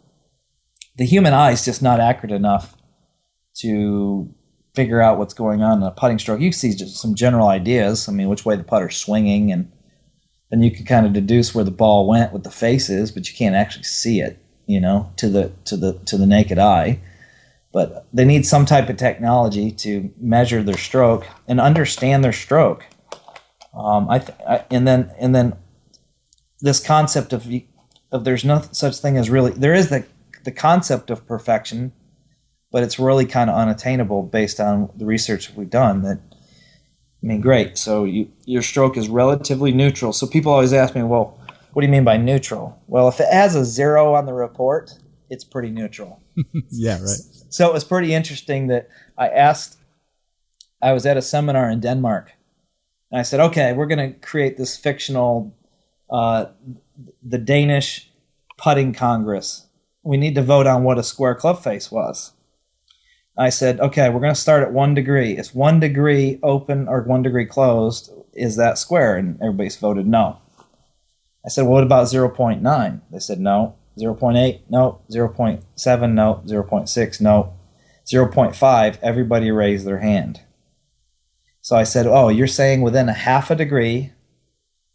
The human eye is just not accurate enough to figure out what's going on in a putting stroke. You can see just some general ideas. I mean, which way the putter's swinging, and then you can kind of deduce where the ball went, what the face is, but you can't actually see it, you know, to the naked eye. But they need some type of technology to measure their stroke and understand their stroke. And then this concept of there's no such thing as really, there is the concept of perfection, but it's really kind of unattainable based on the research we've done. That, I mean, great. So your stroke is relatively neutral. So people always ask me, well, what do you mean by neutral? Well, if it has a 0 on the report, it's pretty neutral. Yeah, right. So it was pretty interesting that I was at a seminar in Denmark, and I said, okay, we're going to create this fictional, the Danish Putting Congress. We need to vote on what a square club face was. I said, okay, we're going to start at 1 degree. Is 1 degree open or 1 degree closed? Is that square? And everybody's voted no. I said, well, what about 0.9? They said no. 0.8, no. 0.7, no. 0.6, no. 0.5, everybody raised their hand. So I said, oh, you're saying within a half a degree,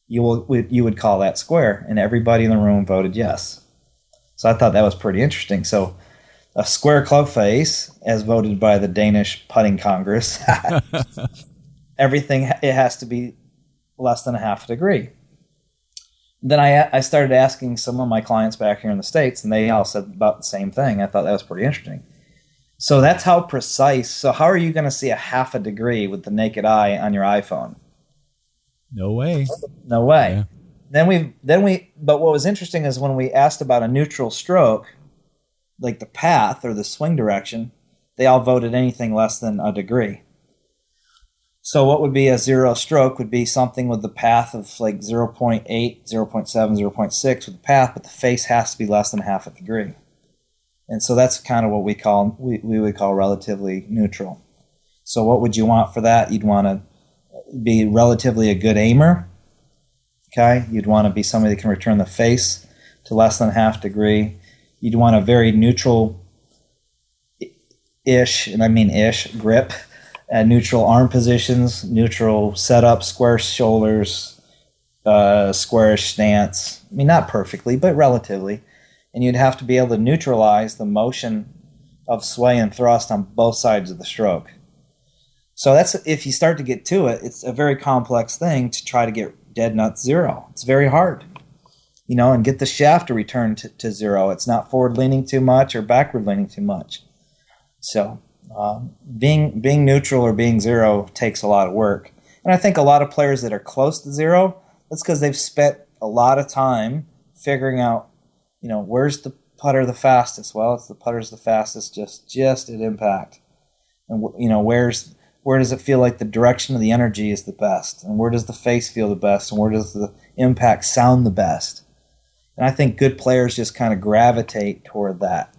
you would call that square. And everybody in the room voted yes. So I thought that was pretty interesting. So a square club face, as voted by the Danish Putting Congress, everything, it has to be less than a half a degree. Then I started asking some of my clients back here in the States, and they all said about the same thing. I thought that was pretty interesting. So that's how precise. So how are you going to see a half a degree with the naked eye on your iPhone? No way. No way. Yeah. But what was interesting is when we asked about a neutral stroke, like the path or the swing direction, they all voted anything less than a degree. So what would be a 0 stroke would be something with the path of like 0.8, 0.7, 0.6 with the path, but the face has to be less than half a degree. And so that's kind of what we would call relatively neutral. So what would you want for that? You'd want to be relatively a good aimer. Okay? You'd want to be somebody that can return the face to less than a half degree. You'd want a very neutral-ish, and I mean ish, grip. Neutral arm positions, neutral setup, square shoulders, squarish stance. I mean, not perfectly, but relatively. And you'd have to be able to neutralize the motion of sway and thrust on both sides of the stroke. So that's, if you start to get to it, it's a very complex thing to try to get dead nut 0. It's very hard, you know, and get the shaft to return to 0. It's not forward leaning too much or backward leaning too much. So being neutral or being 0 takes a lot of work. And I think a lot of players that are close to 0, that's because they've spent a lot of time figuring out, you know, where's the putter the fastest? Well, it's the putter's the fastest just at impact. And, you know, where does it feel like the direction of the energy is the best? And where does the face feel the best? And where does the impact sound the best? And I think good players just kind of gravitate toward that.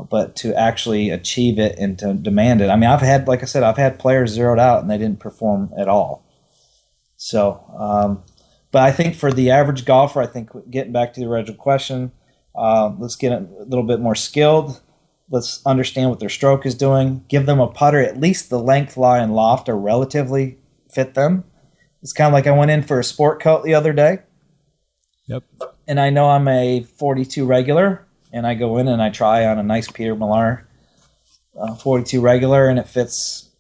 But to actually achieve it and to demand it, I mean, I've had players zeroed out and they didn't perform at all. So, but I think for the average golfer, I think getting back to the original question, let's get a little bit more skilled. Let's understand what their stroke is doing. Give them a putter, at least the length, lie, and loft are relatively fit them. It's kind of like I went in for a sport coat the other day. Yep. And I know I'm a 42 regular. And I go in and I try on a nice Peter Millar 42 regular, and it fits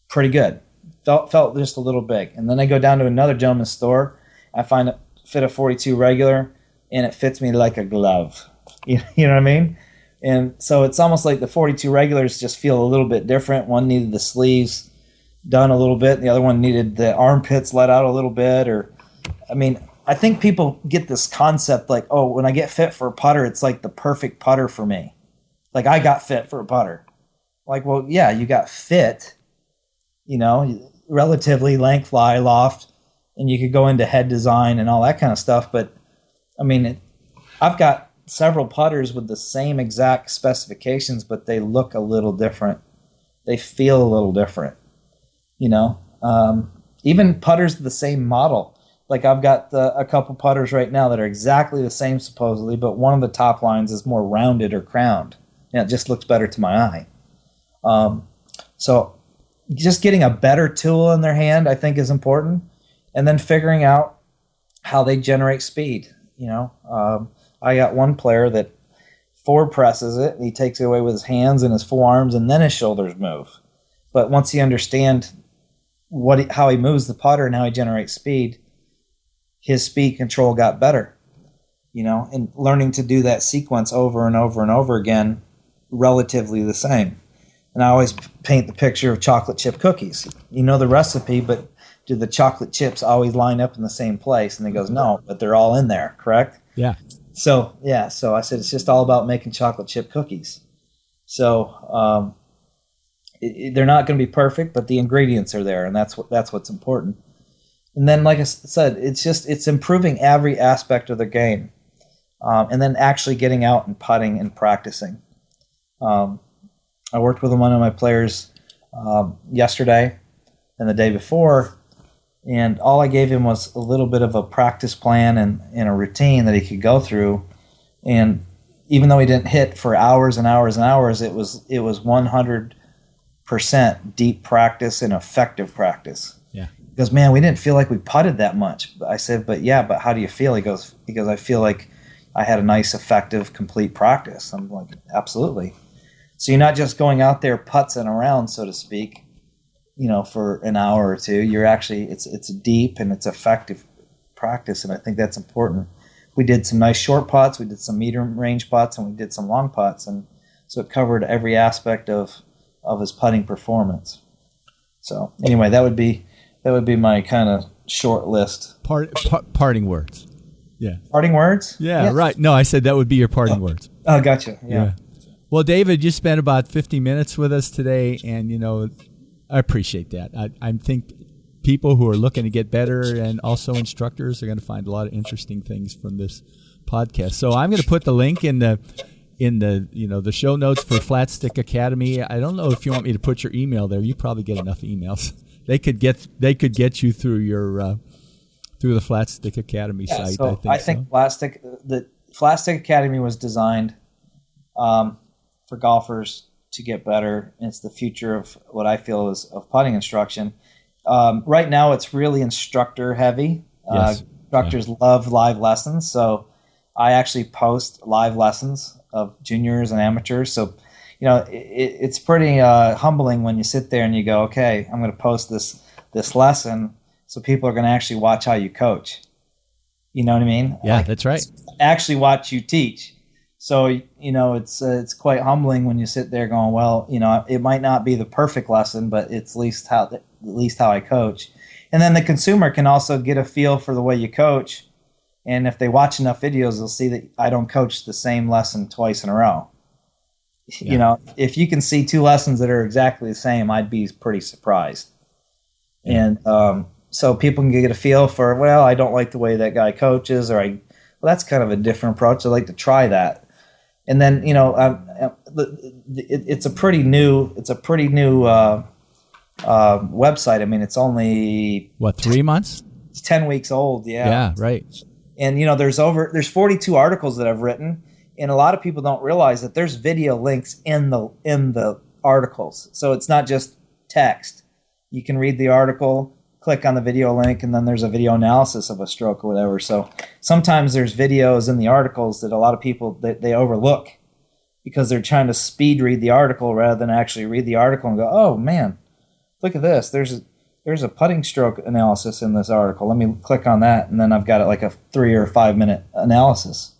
pretty good. Felt just a little big. And then I go down to another gentleman's store. I find it fit a 42 regular, and it fits me like a glove. You know what I mean? And so it's almost like the 42 regulars just feel a little bit different. One needed the sleeves done a little bit. The other one needed the armpits let out a little bit. Or, I mean, I think people get this concept like, oh, when I get fit for a putter, it's like the perfect putter for me. Like I got fit for a putter. Like, well, yeah, you got fit, relatively length, lie, loft, and you could go into head design and all that kind of stuff. But I mean, I've got several putters with the same exact specifications, but they look a little different. They feel a little different, even putters the same model. Like I've got a couple putters right now that are exactly the same supposedly, but one of the top lines is more rounded or crowned. And it just looks better to my eye. So just getting a better tool in their hand, I think, is important. And then figuring out how they generate speed. I got one player that forward presses it, and he takes it away with his hands and his forearms, and then his shoulders move. But once he understands how he moves the putter and how he generates speed, his speed control got better, and learning to do that sequence over and over and over again, relatively the same. And I always paint the picture of chocolate chip cookies. You know the recipe, but do the chocolate chips always line up in the same place? And he goes, no, but they're all in there, correct? Yeah. So I said, it's just all about making chocolate chip cookies. So they're not going to be perfect, but the ingredients are there, and that's what's important. And then, like I said, it's improving every aspect of the game, and then actually getting out and putting and practicing. I worked with one of my players yesterday and the day before, and all I gave him was a little bit of a practice plan and a routine that he could go through. And even though he didn't hit for hours and hours and hours, it was 100% deep practice and effective practice. Yeah. He goes, man, we didn't feel like we putted that much. I said, but how do you feel? He goes, I feel like I had a nice, effective, complete practice. I'm like, absolutely. So you're not just going out there putzing around, so to speak, for an hour or two. You're actually, it's deep and it's effective practice, and I think that's important. We did some nice short putts, we did some medium range putts, and we did some long putts, and so it covered every aspect of his putting performance. So anyway, that would be my kind of short list. Parting words. Yeah. Parting words? Yeah, right. No, I said that would be your parting words. Oh, gotcha. Yeah. Well, David, you spent about 50 minutes with us today, and I appreciate that. I think people who are looking to get better and also instructors are going to find a lot of interesting things from this podcast. So I'm going to put the link in the the show notes for Flat Stick Academy. I don't know if you want me to put your email there. You probably get enough emails. They could get you through your through the Flat Stick Academy site. So I think the Flat Stick Academy was designed for golfers to get better. It's the future of what I feel is of putting instruction. Right now, it's really instructor heavy. Yes. Instructors love live lessons, so I actually post live lessons of juniors and amateurs. So, it's pretty humbling when you sit there and you go, okay, I'm going to post this lesson, so people are going to actually watch how you coach. You know what I mean? Yeah, that's right. Actually watch you teach. So, it's quite humbling when you sit there going, well, it might not be the perfect lesson, but it's at least how I coach. And then the consumer can also get a feel for the way you coach. And if they watch enough videos, they'll see that I don't coach the same lesson twice in a row. Yeah. If you can see two lessons that are exactly the same, I'd be pretty surprised. Yeah. And so people can get a feel for, well, I don't like the way that guy coaches, or that's kind of a different approach. I'd like to try that. And then, it's a pretty new website. I mean, it's only 3 months? It's 10 weeks old. Yeah. Yeah. Right. And there's 42 articles that I've written, and a lot of people don't realize that there's video links in the articles. So it's not just text. You can read the article, click on the video link, and then there's a video analysis of a stroke or whatever. So sometimes there's videos in the articles that a lot of people they overlook because they're trying to speed read the article rather than actually read the article and go, oh man, look at this. There's a putting stroke analysis in this article. Let me click on that, and then I've got it like a 3 or 5 minute analysis.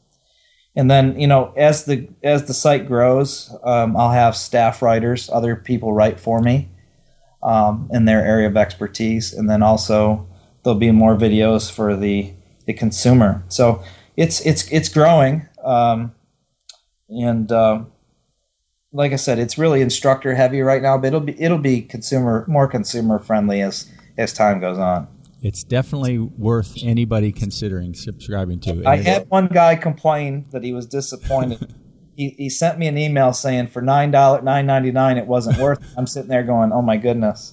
And then as the site grows, I'll have staff writers, other people write for me. In their area of expertise, and then also there'll be more videos for the the consumer. So it's growing, and like I said, it's really instructor heavy right now, but it'll be more consumer friendly as time goes on. It's definitely worth anybody considering subscribing to. I had one guy complain that he was disappointed. He sent me an email saying for $9.99 it wasn't worth it. I'm sitting there going, oh my goodness.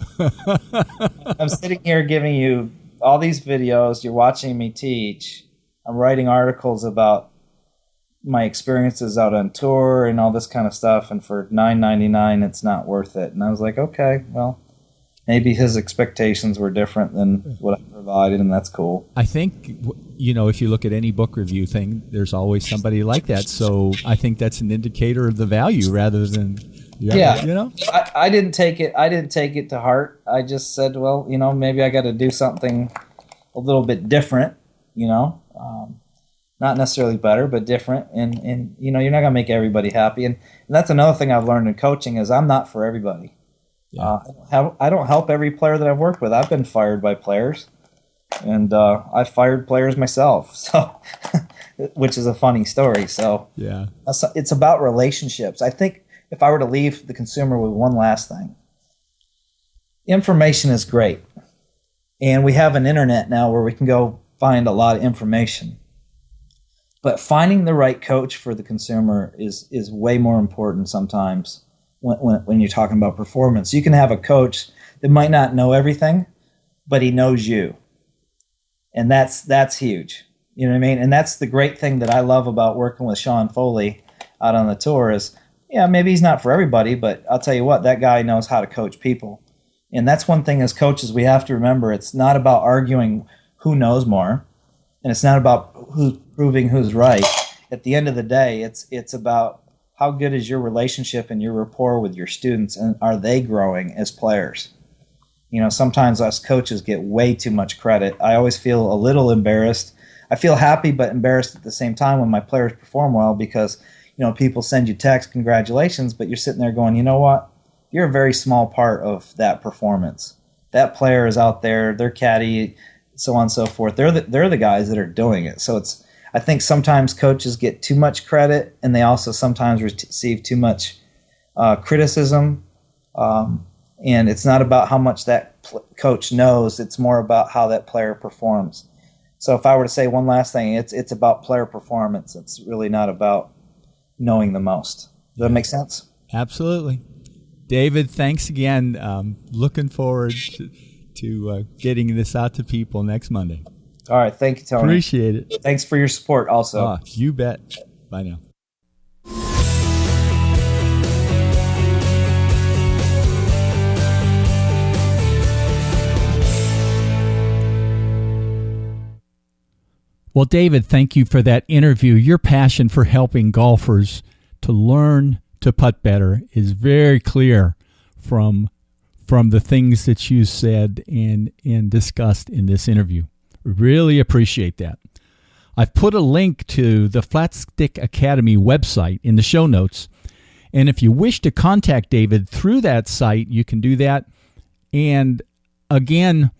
I'm sitting here giving you all these videos. You're watching me teach. I'm writing articles about my experiences out on tour and all this kind of stuff. And for $9.99 it's not worth it. And I was like, okay, well, maybe his expectations were different than what I provided, and that's cool. I think, if you look at any book review thing, there's always somebody like that. So I think that's an indicator of the value rather than, I didn't take it to heart. I just said, well, maybe I got to do something a little bit different, not necessarily better, but different. And you're not going to make everybody happy. And that's another thing I've learned in coaching is I'm not for everybody. Yeah. I don't help every player that I've worked with. I've been fired by players, and I've fired players myself. So, which is a funny story. So, yeah, it's about relationships. I think if I were to leave the consumer with one last thing, information is great, and we have an internet now where we can go find a lot of information. But finding the right coach for the consumer is way more important sometimes. When you're talking about performance, you can have a coach that might not know everything, but he knows you, and that's huge. You know what I mean? And that's the great thing that I love about working with Sean Foley out on the tour is, maybe he's not for everybody, but I'll tell you what, that guy knows how to coach people, and that's one thing as coaches we have to remember. It's not about arguing who knows more, and it's not about who's proving who's right. At the end of the day, it's about how good is your relationship and your rapport with your students, and are they growing as players? Sometimes us coaches get way too much credit. I always feel a little embarrassed. I feel happy but embarrassed at the same time when my players perform well because, people send you text, congratulations, but you're sitting there going, you know what? You're a very small part of that performance. That player is out there, they're caddy, so on and so forth. They're the guys that are doing it. So I think sometimes coaches get too much credit, and they also sometimes receive too much criticism. And it's not about how much that coach knows; it's more about how that player performs. So, if I were to say one last thing, it's about player performance. It's really not about knowing the most. Does that make sense? Absolutely, David. Thanks again. Looking forward to getting this out to people next Monday. All right. Thank you, Tony. Appreciate it. Thanks for your support also. You bet. Bye now. Well, David, thank you for that interview. Your passion for helping golfers to learn to putt better is very clear from the things that you said and discussed in this interview. Really appreciate that. I've put a link to the Flat Stick Academy website in the show notes. And if you wish to contact David through that site, you can do that. And again,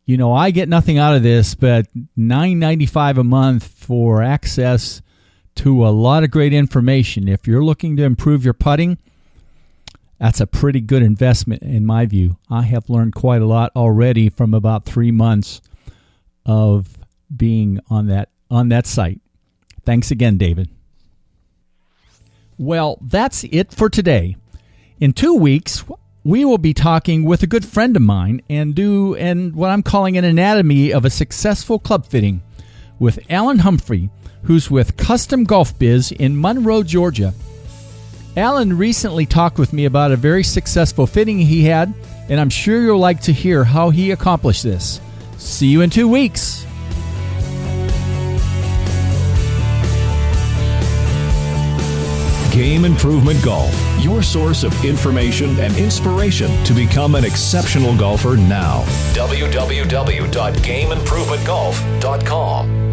I get nothing out of this, but $9.95 a month for access to a lot of great information. If you're looking to improve your putting, that's a pretty good investment in my view. I have learned quite a lot already from about 3 months of being on that site. Thanks again, David. Well, that's it for today. In 2 weeks, we will be talking with a good friend of mine and what I'm calling an anatomy of a successful club fitting with Alan Humphrey, who's with Custom Golf Biz in Monroe, Georgia. Alan recently talked with me about a very successful fitting he had, and I'm sure you'll like to hear how he accomplished this. See you in 2 weeks. Game Improvement Golf, your source of information and inspiration to become an exceptional golfer now. www.gameimprovementgolf.com